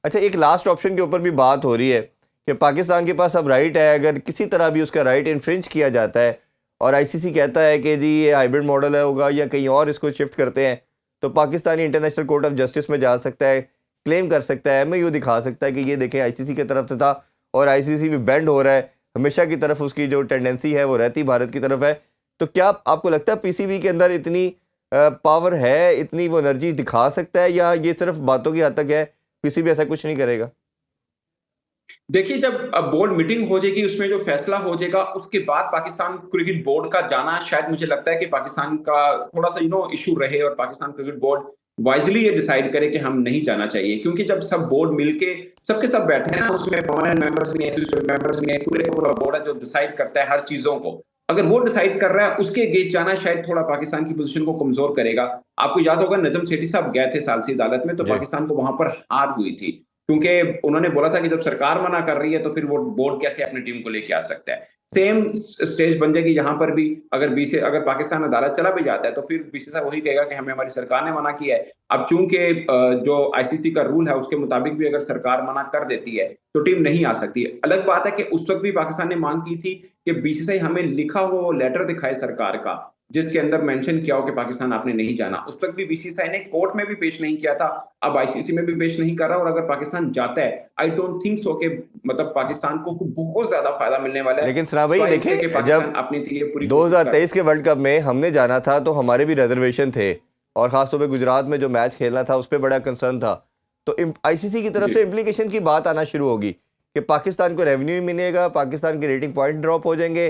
अच्छा, एक last option के ऊपर भी बात हो रही है कि पाकिस्तान के पास अब राइट है, अगर किसी तरह भी उसका राइट इन्फ्रिंज किया जाता है और आईसीसी कहता है कि जी ये हाइब्रिड मॉडल है होगा या कहीं और इसको शिफ्ट करते हैं, तो Pakistani international court of justice में जा सकता है, क्लेम कर सकता है, एमओयू दिखा सकता है कि ये देखें आईसीसी की तरफ से था और आईसीसी भी बेंड हो रहा है, हमेशा की तरफ उसकी जो टेंडेंसी है वो रहती भारत की तरफ है। तो क्या आपको लगता है पीसीबी के अंदर इतनी पावर है, इतनी वो एनर्जी दिखा सकता है, या ये सिर्फ बातों की हद तक है, पीसीबी ऐसा कुछ नहीं करेगा? देखिए, जब बोर्ड मीटिंग हो जाएगी, उसमें जो फैसला हो जाएगा, उसके बाद पाकिस्तान क्रिकेट बोर्ड का जाना, शायद मुझे लगता है कि पाकिस्तान का थोड़ा सा इशू रहे और पाकिस्तान क्रिकेट बोर्ड वाइजली ये डिसाइड करे कि हम नहीं जाना चाहिए। क्योंकि जब सब बोर्ड मिलके सबके सब बैठे हैं ना, उसमें परमानेंट मेंबर्स भी हैं, एसोसिएट मेंबर्स भी हैं, पूरे पूरा बोर्ड है जो डिसाइड करता है हर चीजों को। अगर वो डिसाइड कर रहा है, उसके अगेंस्ट जाना शायद थोड़ा पाकिस्तान की पोजीशन को कमजोर करेगा। आपको याद होगा, नजम सेठी साहब गए थे सालसी अदालत में, तो जी। पाकिस्तान को वहां पर हार हुई थी, क्योंकि उन्होंने बोला था कि जब सरकार मना कर रही है तो फिर वो बोर्ड कैसे अपनी टीम को लेके आ सकता है। सेम स्टेज बन जाएगी यहाँ पर भी। अगर पाकिस्तान अदालत चला भी जाता है तो फिर बीसीसीआई वही कहेगा कि हमें हमारी सरकार ने मना किया है। अब चूंकि जो आईसीसी का रूल है उसके मुताबिक भी अगर सरकार मना कर देती है तो टीम नहीं आ सकती। अलग बात है कि उस वक्त भी पाकिस्तान ने मांग की थी कि बीसीसीआई हमें लिखा हुआ लेटर दिखाए सरकार का, जिसके अंदर मेंशन किया हो कि पाकिस्तान आपने नहीं जाना। उस वक्त भी बीसीसीआई ने कोर्ट में भी पेश नहीं किया था, अब आईसीसी में भी पेश नहीं कर रहा। और अगर पाकिस्तान जाता है, आई डोंट थिंक सो कि मतलब पाकिस्तान को बहुत ज्यादा फायदा मिलने वाला है। लेकिन सना भाई है कि देखें, पाकिस्तान जब अपनी लिए पूरी कोशिश कर। 2023 के वर्ल्ड कप में हमने जाना था तो हमारे भी रिजर्वेशन थे, और खासतौर पे गुजरात में जो मैच खेलना था उस पर बड़ा कंसर्न था। तो आईसीसी की तरफ जी से इम्प्लीकेशन की बात आना शुरू होगी कि पाकिस्तान को रेवेन्यू मिलेगा, पाकिस्तान के रेटिंग पॉइंट ड्रॉप हो जाएंगे,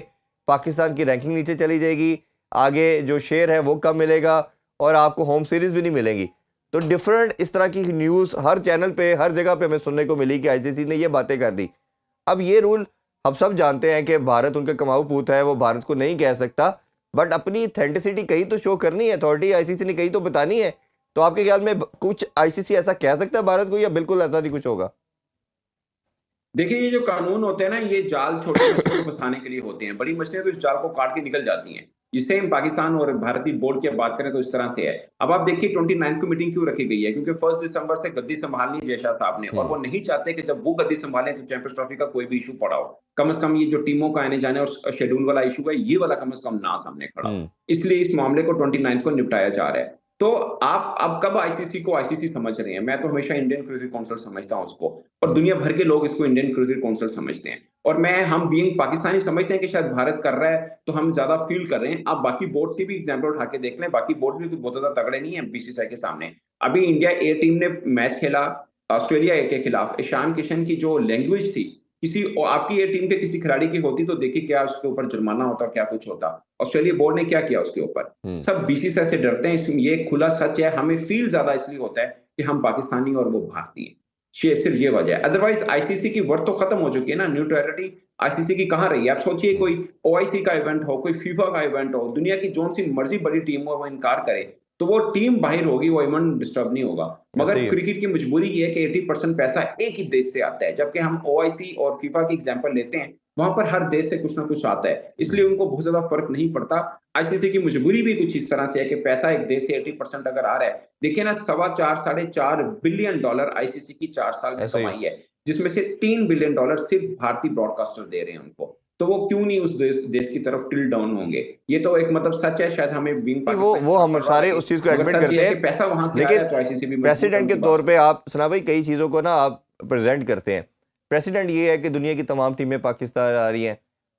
पाकिस्तान की रैंकिंग नीचे चली जाएगी, आगे जो शेयर है वो कम मिलेगा, और आपको होम सीरीज भी नहीं मिलेंगी। तो डिफरेंट इस तरह की न्यूज़ हर चैनल पे, हर जगह पे हमें सुनने को मिली कि आईसीसी ने ये बातें कर दी। अब ये रूल हम सब जानते हैं कि भारत उनका कमाऊ पूत है, वो भारत को नहीं कह सकता, बट अपनी ऑथेंटिसिटी कहीं तो शो करनी है, अथॉरिटी आईसीसी ने कहीं तो बतानी है। तो आपके ख्याल में कुछ आईसीसी ऐसा कह सकता है भारत को, या बिल्कुल ऐसा नहीं कुछ होगा? देखिए, ये जो कानून होते हैं ना, ये जाल छोटी मछलियों को फंसाने के लिए होते हैं। बड़ी मछलियां तो इस जाल को काट के निकल जाती हैं। इससे हम पाकिस्तान और भारतीय बोर्ड की बात करें तो इस तरह से है। अब आप देखिए 29 को मीटिंग क्यों रखी गई है, क्योंकि 1 दिसंबर से गद्दी संभालनी है जयशाह साहब ने, और वो नहीं चाहते कि जब वो गद्दी संभालें तो चैंपियंस ट्रॉफी का कोई भी इशू पड़ा हो। कम से कम ये जो टीमों का आने जाने और शेड्यूल वाला इशू है, ये वाला कम से कम ना सामने खड़ा हो। हम्म। इसलिए इस मामले को 29 को निपटाया जा रहा है। तो आप अब कब आईसीसी को आईसीसी समझ रहे हैं? मैं तो हमेशा इंडियन क्रिकेट काउंसिल समझता हूं उसको, और दुनिया भर के लोग इसको इंडियन क्रिकेट काउंसिल समझते हैं। और हम बीइंग पाकिस्तानी समझते हैं कि शायद भारत कर रहा है तो हम ज्यादा फील कर रहे हैं। आप बाकी बोर्ड की भी एग्जांपल उठा के देख लें, बाकी बोर्ड भी बहुत ज्यादा तगड़े नहीं है बीसीसीआई के सामने। अभी इंडिया ए टीम ने मैच खेला ऑस्ट्रेलिया ए के खिलाफ। ईशान किशन की जो लैंग्वेज थी, किसी और आपकी ये टीम के किसी खिलाड़ी की होती तो देखिए क्या उसके ऊपर जुर्माना होता, क्या कुछ होता। ऑस्ट्रेलिया बोर्ड ने क्या किया उसके ऊपर? हम्म। सब बीसीसीआई से डरते हैं, इसमें ये खुला सच है। हमें फील ज्यादा इसलिए होता है कि हम पाकिस्तानी और वो भारतीय। सिर्फ ये वजह है, अदरवाइज आईसीसी की वर्थ तो खत्म हो चुकी है ना। न्यूट्रलिटी आईसीसी की कहां रही है? आप सोचिए, कोई ओआईसी का इवेंट हो, कोई फीफा का इवेंट हो, दुनिया की जोन सी मर्जी बड़ी टीम हो, वो इनकार करे तो वो टीम बाहर होगी, वो इवेंट डिस्टर्ब नहीं होगा। ऐसा मगर ही है। क्रिकेट की मजबूरी ये है कि 80% पैसा एक ही देश से आता है, जबकि हम ओआईसी और फीफा की एग्जांपल लेते हैं, वहां पर हर देश से कुछ ना कुछ आता है, इसलिए उनको बहुत ज्यादा फर्क नहीं पड़ता। आईसीसी की मजबूरी भी कुछ इस तरह से है कि पैसा एक देश से 80% अगर आ रहा है, देखिए ना, 4.25 से 4.5 बिलियन डॉलर आईसीसी की 4 साल में ऐसा ही है। कमाई है, जिसमें से $3 बिलियन सिर्फ भारतीय ब्रॉडकास्टर दे रहे हैं उनको। तो वो क्यों नहीं उस देश की तरफ टिल डाउन होंगे? ये तो एक मतलब सच है, शायद हमें बीइंग नहीं, वो पाकिस्तानी वो थोड़ा हम कड़वा सारे लगे, उस चीज़ को मगर एडमिट सच ये करते है कि हैं, पैसा वहां से आ रहा लेकिन है तो आईसीसी भी मजबूत है प्रेसिडेंट के उनकी तौर बात पे को। आप सना भाई कई चीज़ों को ना आप प्रेजेंट करते हैं। प्रेसिडेंट ये है कि दुनिया की तमाम टीमें पाकिस्तान आ रही हैं,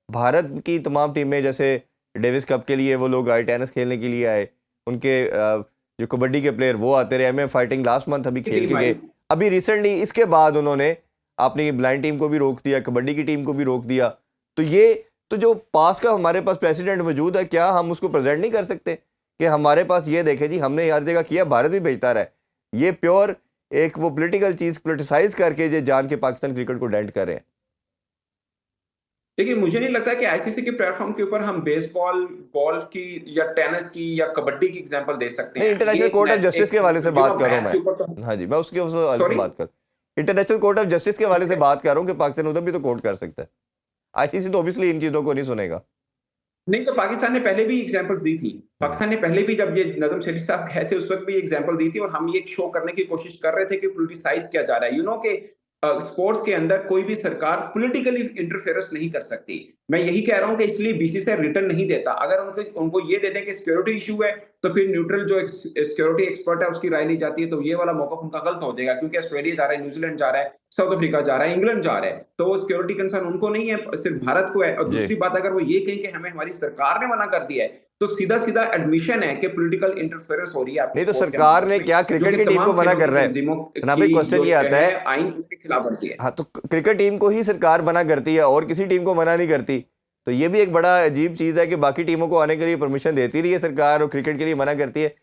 भारत की तमाम टीमें, जैसे डेविस कप के लिए वो लोग आए, टेनिस खेलने के लिए आए, उनके जो कबड्डी के प्लेयर वो आते रहे, एमए फाइटिंग लास्ट मंथ अभी खेल के टीम आई। गए। अभी रिसेंटली इसके बाद उन्होंने अपनी ब्लाइंड टीम को भी रोक दिया, कबड्डी की टीम को भी रोक दिया। तो ये तो जो पास का हमारे पास प्रेसिडेंट मौजूद है, क्या हम उसको प्रेजेंट नहीं कर सकते कि हमारे पास ये देखे जी हमने हर जगह किया, भारत भी भेजता रहा है? ये प्योर एक वो पॉलिटिकल चीज पोलिटिसाइज करके जो जान के पाकिस्तान क्रिकेट को डेंट कर रहे हैं। देखिए, मुझे नहीं लगता कि आईसीसी के प्लेटफॉर्म के ऊपर हम बेसबॉल, गोल्फ की या टेनिस की या कबड्डी की एग्जांपल दे सकते नहीं, हैं। ये इंटरनेशनल एक कोर्ट ऑफ मैच, जस्टिस एक के हवाले से बात कर रहा हूँ मैच के ऊपर तो। मैं। हाँ जी, मैं उसके उस हवाले से सॉरी। बात कर, इंटरनेशनल कोर्ट ऑफ जस्टिस के हवाले से बात कर रहा हूँ कि पाकिस्तान उधर भी तो कोर्ट कर सकता है। आईसीसी तो ऑब्वियसली इन चीज़ों को नहीं सुनेगा। नहीं, तो पाकिस्तान ने पहले भी एग्जांपल्स दी थी। पाकिस्तान ने पहले भी, जब ये नज़म शरीफ साहब गए थे, उस वक़्त भी एग्जांपल दी थी और हम ये शो करने की कोशिश कर रहे थे कि पॉलिटिसाइज़ किया जा रहा है। कि स्पोर्ट्स के अंदर कोई भी सरकार पॉलिटिकली इंटरफेरेंस नहीं कर सकती। मैं यही कह रहा हूँ कि इसलिए बीसीसीआई रिटर्न नहीं देता। अगर उनको उनको ये दे दें कि सिक्योरिटी इश्यू है, तो फिर न्यूट्रल जो सिक्योरिटी एक्सपर्ट है उसकी राय ली जाती है, तो ये वाला मौक़िफ़ उनका गलत हो जाएगा, क्योंकि ऑस्ट्रेलिया जा रहा है, न्यूज़ीलैंड जा रहा है, साउथ अफ्रीका जा रहा है, इंग्लैंड जा रहा है, तो वो सिक्योरिटी कंसर्न उनको नहीं है, सिर्फ भारत को है। और जी। दूसरी बात, अगर वो ये कहें कि हमें हमारी सरकार ने मना कर दिया है, तो सीधा-सीधा एडमिशन है कि पॉलिटिकल इंटरफेरेंस हो रही है आपके नहीं तो स्पोर्ट के सरकार मामलों ने में, क्या जो क्रिकेट कि की टीम को तमाम मना खेलों कर की रहा है? तंजीमों जनाब एक की क्वेश्चन जो ये आता है, आइन की खिलाफ वर्जी है। हाँ तो क्रिकेट टीम को ही सरकार मना करती है और किसी टीम को मना नहीं करती, तो ये भी एक बड़ा अजीब चीज़ है कि बाकी टीमों को आने के लिए परमिशन देती रही है सरकार और क्रिकेट के लिए मना करती है।